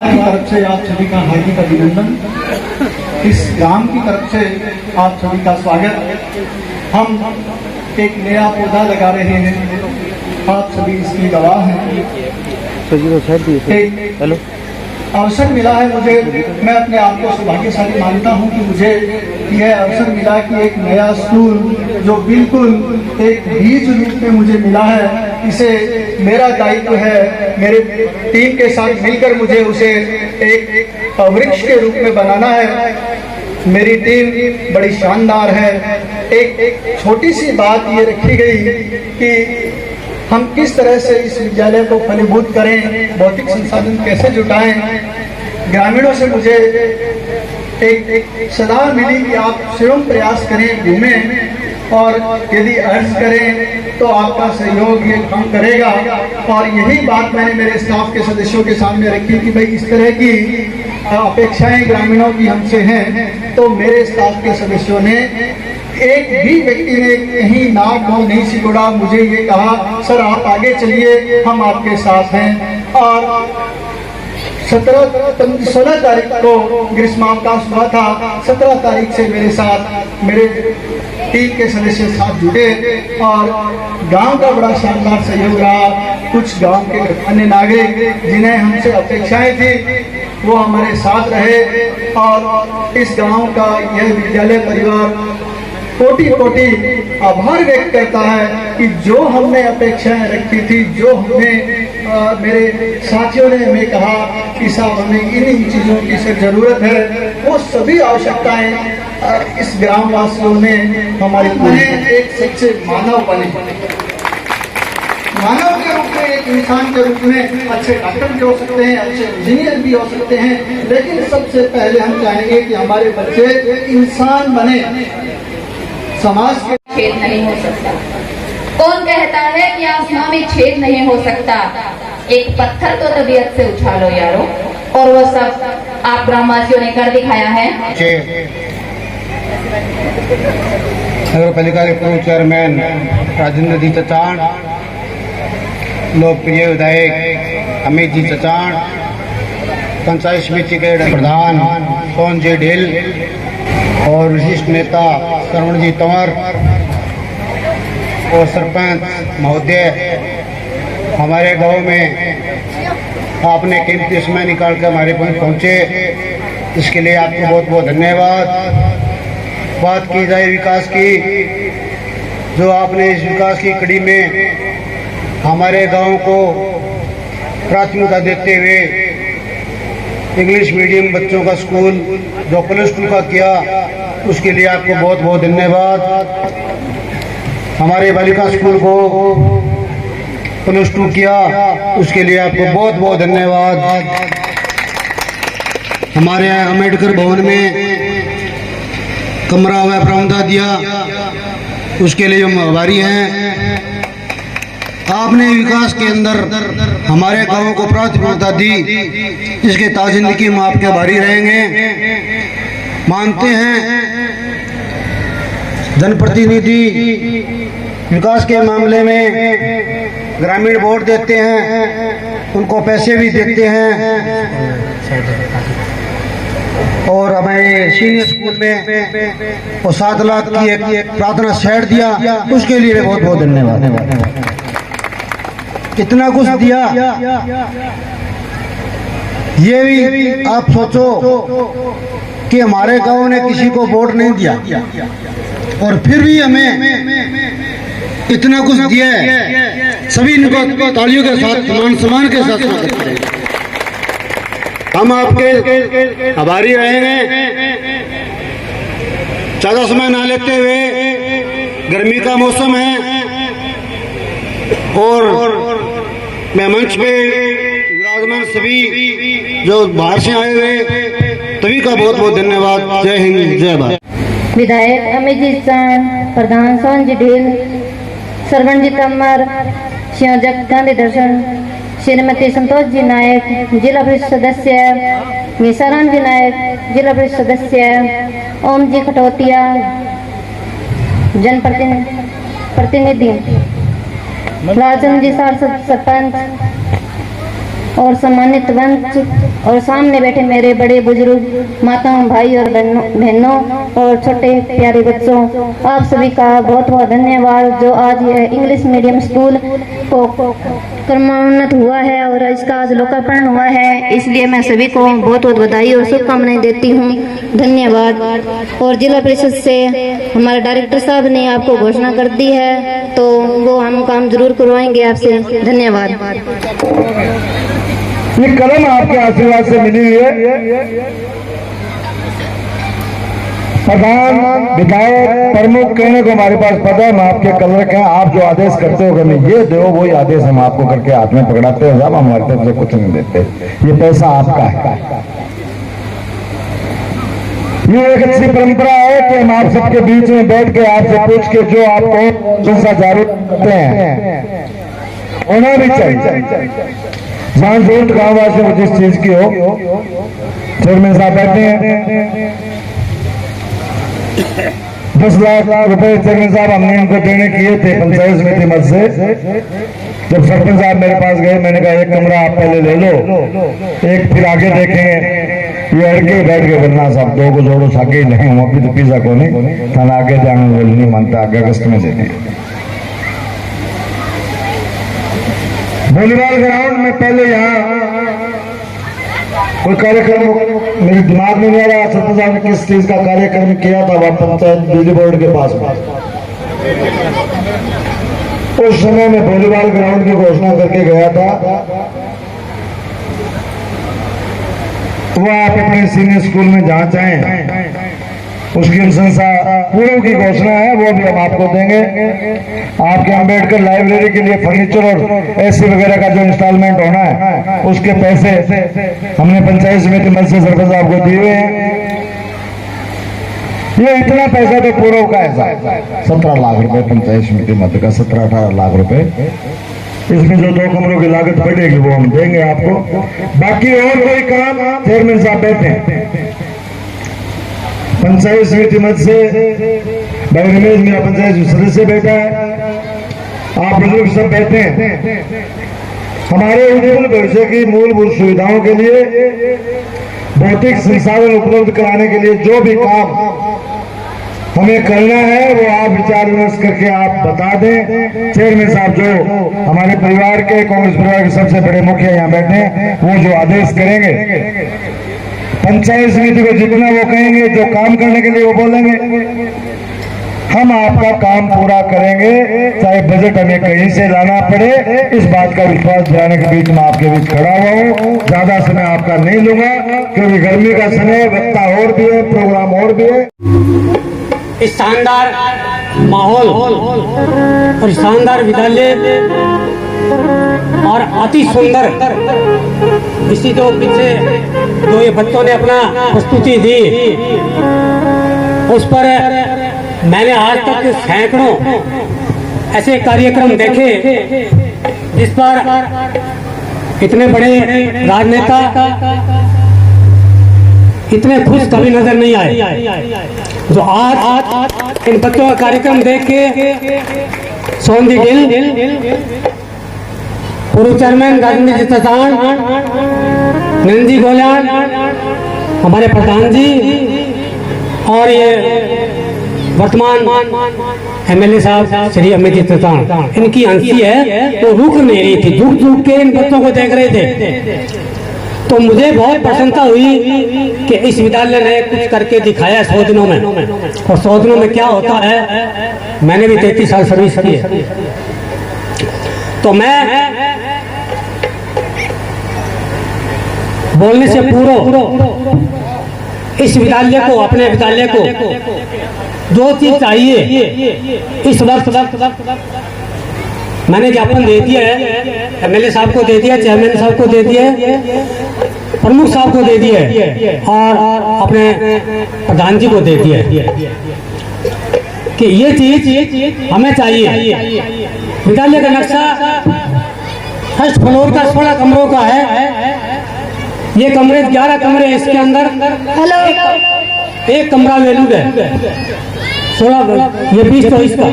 की तरफ से आप सभी का हार्दिक अभिनंदन। इस ग्राम की तरफ से आप सभी का स्वागत। हम एक नया पौधा लगा रहे हैं, आप सभी इसकी गवाह हैं। हेलो, अवसर मिला है मुझे, मैं अपने आप को सौभाग्यशाली मानता हूं कि मुझे यह अवसर मिला कि एक नया स्कूल जो बिल्कुल एक बीज रूप में मुझे मिला है, इसे मेरा दायित्व है, मेरे टीम के साथ मिलकर मुझे उसे एक वृक्ष के रूप में बनाना है। मेरी टीम बड़ी शानदार है। एक छोटी सी बात ये रखी गई कि हम किस तरह से इस विद्यालय को फलीभूत करें, भौतिक संसाधन कैसे जुटाएं। ग्रामीणों से मुझे एक सलाह मिली कि आप स्वयं प्रयास करें, घूमें और यदि अर्ज करें तो आपका सहयोग ये काम करेगा। और यही बात मैंने मेरे स्टाफ के सदस्यों के सामने रखी कि भाई इस तरह की अपेक्षाएं ग्रामीणों की हमसे हैं। तो मेरे स्टाफ के सदस्यों ने, एक भी व्यक्ति ने कहीं नाक मुंह नहीं सिकोड़ा, मुझे ये कहा सर आप आगे चलिए, हम आपके साथ हैं। और 16 तारीख को ग्रीष्मावकाश हुआ था, 17 तारीख से मेरे साथ मेरे टीम के सदस्य साथ जुड़े और गांव का बड़ा शानदार सहयोग रहा। कुछ गांव के अन्य नागरिक जिन्हें हमसे अपेक्षाएं थी वो हमारे साथ रहे और इस गांव का यह विद्यालय परिवार कोटि कोटि आभार व्यक्त करता है कि जो हमने अपेक्षाएं रखी थी, जो हमने मेरे साथियों ने हमें कहा कि साहब हमें इन चीज़ों की सर जरूरत है, वो सभी आवश्यकताएं इस ग्रामवासियों ने हमारे एक सच्चे मानव बने। मानव के रूप में, एक इंसान के रूप में अच्छे डॉक्टर भी हो सकते हैं, अच्छे इंजीनियर भी हो सकते हैं, लेकिन सबसे पहले हम चाहेंगे कि हमारे बच्चे इंसान बने, समाज के छेद नहीं हो सकता। कौन कहता है कि आसमां में छेद नहीं हो सकता? एक पत्थर तो तबीयत से उछालो यारो। और वो सब आप ग्रामवासियों ने कर दिखाया है। नगर पालिका के पूर्व चेयरमैन राजेंद्र जी चचाण, लोकप्रिय विधायक अमित जी चचाण, पंचायत समिति के प्रधान सोन जी ढिल और विशिष्ट नेता श्रवण जी तंवर और सरपंच महोदय, हमारे गांव में आपने कीमती समय निकाल कर हमारे पास पहुंचे, इसके लिए आपको बहुत बहुत धन्यवाद। बात की जाए विकास की, जो आपने इस विकास की कड़ी में हमारे गांव को प्राथमिकता देते हुए इंग्लिश मीडियम बच्चों का स्कूल जो +2 का किया, उसके लिए आपको बहुत बहुत धन्यवाद। हमारे बालिका स्कूल को +2 किया, उसके लिए आपको बहुत बहुत धन्यवाद। हमारे अम्बेडकर भवन में कमरा व बरामदा दिया, उसके लिए हम आभारी हैं। आपने विकास के अंदर हमारे गांव को प्राथमिकता दी, इसके ताजिंदगी में आपके आभारी रहेंगे। मानते हैं जनप्रतिनिधि विकास के मामले में ग्रामीण वोट देते हैं, उनको पैसे भी देते हैं और हमारे सीनियर स्कूल में वो 7 लाख की एक प्रार्थना सेट दिया, उसके लिए बहुत बहुत धन्यवाद। इतना कुछ दिया, ये भी आप सोचो कि हमारे गांव ने किसी को वोट नहीं दिया और फिर भी हमें इतना कुछ दिया है। सभी इनको तालियों के साथ, सम्मान के साथ स्वागत करें। हम आपके आभारी रहेंगे। ज्यादा समय ना लेते हुए, गर्मी का मौसम है और मैं मंच पे विराजमान सभी जो बाहर से आए हुए सभी का बहुत बहुत धन्यवाद। जय हिंद, जय भारत। विधायक अमित जी चचाण, प्रधान सोन जी ढील, श्रवण जी तंवर, संयोजक गांधी दर्शन, श्रीमती संतोष जी नायक, जिला परिषद सदस्य विशाराम जी नायक, जिला परिषद सदस्य ओम जी खटोतिया, जनप्रतिनिधि राजन जी सरपंच, और सम्मानित मंच और सामने बैठे मेरे बड़े बुजुर्ग माताओं, भाई और बहनों और छोटे प्यारे बच्चों, आप सभी का बहुत बहुत धन्यवाद जो आज यह इंग्लिश मीडियम स्कूल को क्रमोन्नत हुआ है और इसका आज लोकार्पण हुआ है। इसलिए मैं सभी को बहुत बहुत बधाई और शुभकामनाएं देती हूँ। धन्यवाद। और जिला परिषद से हमारे डायरेक्टर साहब ने आपको घोषणा कर दी है, तो वो हम काम जरूर करवाएंगे आपसे। धन्यवाद। ये कलम आपके आशीर्वाद से मिली हुई है। प्रधान, विधायक, प्रमुख कहने को हमारे पास पता है, हम आपके कलर के हैं। आप जो आदेश करते हो हमें ये दो, वही आदेश हम आपको करके हाथ में पकड़ाते हैं। हम हमारी तरफ से कुछ नहीं देते, ये पैसा आपका है। ये एक अच्छी परंपरा है कि हम आप सबके बीच में बैठ के आपसे पूछ के जो आपको जैसा जारी करते हैं होना भी चाहिए। जहां जरूरत गाँववासी को जिस चीज की हो, चेयरमैन साहब बैठे हैं। 10 लाख रुपए चेयरमैन साहब हमने इनको देने किए थे पंचायत समिति मद से। जब सरपंच साहब मेरे पास गए, मैंने कहा एक कमरा आप पहले ले लो, एक फिर आगे देखेंगे। ये अड़के बैठ के बोलना साहब दो को जोड़ो सागे ही नहीं, हम अभी तो पिज्जा को नहीं थाना आगे जाने बोल नहीं मानता, आगे अगस्त में देते। वॉलीबॉल ग्राउंड में पहले यहाँ कोई कार्यक्रम मेरे दिमाग में नहीं आ रहा, सरपंच साहब ने किस चीज का कार्यक्रम किया था, वह पंचायत बिजली बोर्ड के पास में। उस समय में वॉलीबॉल ग्राउंड की घोषणा करके गया था। वो आप अपने सीनियर स्कूल में जहाँ चाहें उसकी अनुशंसा पूर्व की घोषणा है, वो भी हम आपको देंगे। आपके अम्बेडकर लाइब्रेरी के लिए फर्नीचर और एसी वगैरह का जो इंस्टॉलमेंट होना है उसके पैसे हमने पंचायत समिति मद से सरपंच साहब को दिए हैं। ये इतना पैसा तो पूर्व का है 17 लाख रुपए पंचायत समिति मद का, 17-18 लाख रुपए। इसमें जो 2 कमरों की लागत बढ़ेगी वो हम देंगे आपको। बाकी और कोई काम चेयरमैन साहब बैठे हैं पंचायत समिति मद से, भाई रमेश मेरा पंचायत सदस्य बैठा है, आप बुजुर्ग सब बैठे हैं। हमारे उज्जवल भविष्य की मूलभूत सुविधाओं के लिए, भौतिक संसाधन उपलब्ध कराने के लिए जो भी काम हमें करना है वो आप विचार विमर्श करके आप बता दें। चेयरमैन साहब जो हमारे परिवार के, कांग्रेस परिवार के सबसे बड़े मुखिया यहाँ बैठे हैं, वो जो आदेश करेंगे पंचायत समिति को जितना वो कहेंगे, जो काम करने के लिए वो बोलेंगे, हम आपका काम पूरा करेंगे, चाहे बजट हमें कहीं से लाना पड़े। इस बात का विश्वास दिलाने के बीच में आपके बीच खड़ा हुआ हूँ। ज्यादा समय आपका नहीं लूंगा क्योंकि गर्मी का समय, वक्ता और भी है, प्रोग्राम और भी है। इस शानदार माहौल और शानदार विद्यालय और अति सुंदर इसी जो पीछे जो ये बच्चों ने अपना प्रस्तुति दी, उस पर मैंने आज तक सैकड़ों ऐसे कार्यक्रम देखे जिस पर इतने बड़े राजनेता इतने खुश कभी नजर नहीं आए। जो आज इन बच्चों का कार्यक्रम देख के सोंदी गिल, पूर्व चेयरमैन राजनीति चौहान, नंदी गोल्यान, हमारे प्रधान जी और ये वर्तमान एमएलए साहब श्री अमित चौहान, इनकी हंसी है तो रुक नहीं रही थी, झुक झुक के इन बच्चों को देख रहे थे। तो मुझे बहुत प्रसन्नता हुई कि इस विद्यालय ने कुछ करके दिखाया 100 दिनों में। और 100 दिनों में क्या होता है, मैंने भी 33 साल सर्विस की है। तो मैं बोलने से पूर्व इस विद्यालय को, अपने विद्यालय को जो चीज चाहिए इस वक्त मैंने ज्ञापन दे दिया है, एमएलए साहब को दे दिया, चेयरमैन साहब को दे दिया, प्रमुख साहब को दे दिया और अपने प्रधान जी को दे दिया कि ये चीज हमें चाहिए। विद्यालय का नक्शा फर्स्ट फ्लोर का 16 कमरों का है। ये कमरे 11 कमरे हैं इसके अंदर। एक कमरा वैल्यूड है 16, ये 20 तो इसका,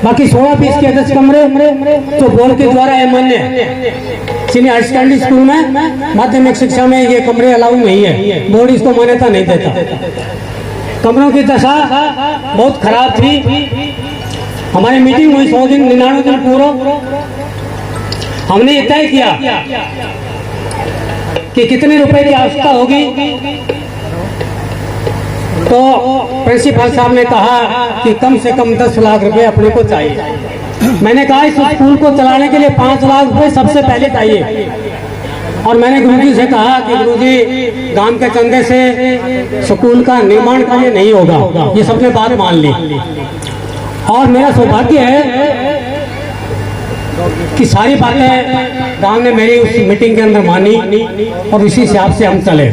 बाकी 16 पीस के 10 कमरे तो बोर्ड के द्वारा अमान्य है। सीनियर हायर सेकेंडरी स्कूल में माध्यमिक शिक्षा में ये कमरे अलाउ नहीं है, बोर्ड इसको मान्यता नहीं देता। कमरों की दशा बहुत खराब थी। हमारी मीटिंग हुई 100 दिन 99 दिन पूर्व, हमने ये तय किया कि कितने रुपए की आवश्यकता होगी। तो प्रिंसिपल साहब ने कहा कि कम से कम 10 लाख रुपए अपने को चाहिए। मैंने कहा इस स्कूल को चलाने के लिए 5 लाख रुपए सबसे पहले चाहिए। और मैंने गुरुजी से कहा कि गुरुजी गांव के चंदे से स्कूल का निर्माण कार्य नहीं होगा। ये सबने बात मान ली और मेरा सौभाग्य है कि सारी बातें गांव ने मेरी उस मीटिंग के अंदर मानी और इसी हिसाब से हम चले।